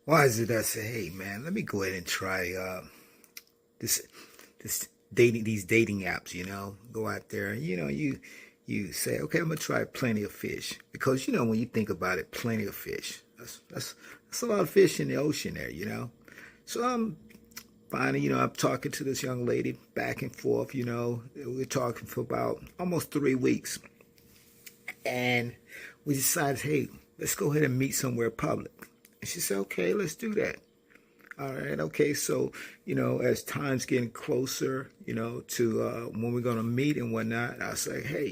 Why is it I say, hey man, let me go ahead and try this these dating apps, Go out there and you say, okay, I'm gonna try plenty of fish. Because when you think about it, plenty of fish. That's a lot of fish in the ocean there. So I'm finally, I'm talking to this young lady back and forth, we're talking for about almost 3 weeks. And we decided, hey, let's go ahead and meet somewhere public. And she said, okay, let's do that. All right, okay, so, as time's getting closer, to when we're going to meet and whatnot, I say, hey,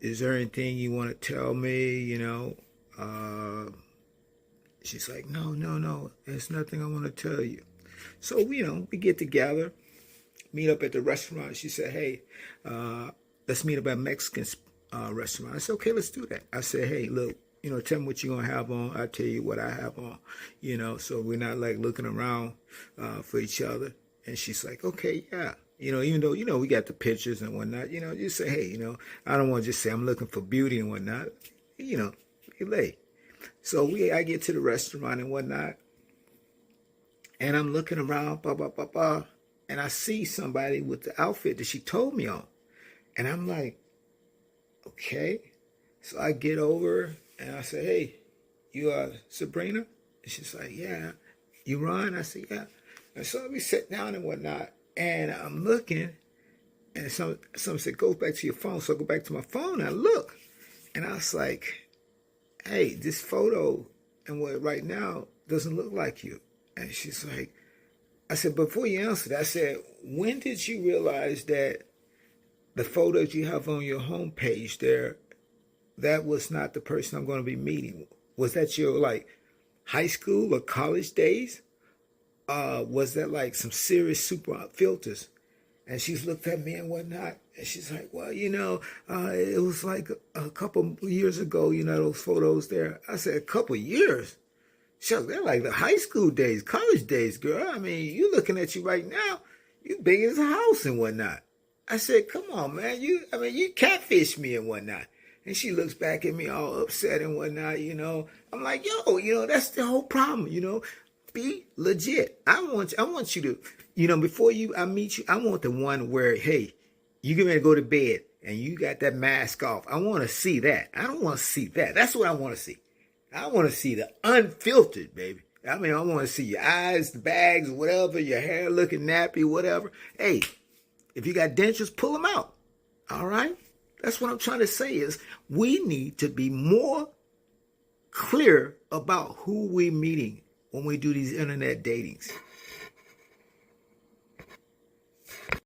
is there anything you want to tell me, She's like, no, there's nothing I want to tell you. So, we get together, meet up at the restaurant. She said, hey, let's meet up at a Mexican restaurant. I said, okay, let's do that. I said, hey, look, tell me what you're going to have on. I'll tell you what I have on, so we're not like looking around for each other. And she's like, okay, yeah. Even though, we got the pictures and whatnot, you say, hey, I don't want to just say I'm looking for beauty and whatnot, relay. So I get to the restaurant and whatnot, and I'm looking around, blah, blah, blah, blah, and I see somebody with the outfit that she told me on. And I'm like, okay. So I get over and I say, hey, you are Sabrina? And she's like, yeah. You Ron? I said, yeah. And so we sit down and whatnot, and I'm looking, and some said, go back to your phone. So I go back to my phone and I look, and I was like, hey, this photo and what right now doesn't look like you. And she's like, I said, before you answered, I said, when did you realize that the photos you have on your homepage there, that was not the person I'm going to be meeting? Was that your like high school or college days? Was that like some serious super filters? And she's looked at me and whatnot, and she's like, well, it was like a couple years ago, those photos there. I said, a couple years? Shucks, they're like the high school days, college days, girl. I mean, you looking at you right now, you big as a house and whatnot. I said, come on, man, you catfish me and whatnot. And she looks back at me all upset and whatnot, I'm like, yo, that's the whole problem, Be legit. I want you to, before I meet you, I want the one where, hey, you get ready to go to bed and you got that mask off. I want to see that. I don't want to see that. That's what I want to see. I want to see the unfiltered, baby. I mean, I want to see your eyes, the bags, whatever, your hair looking nappy, whatever. Hey, if you got dentures, pull them out. All right? That's what I'm trying to say is we need to be more clear about who we're meeting when we do these internet datings.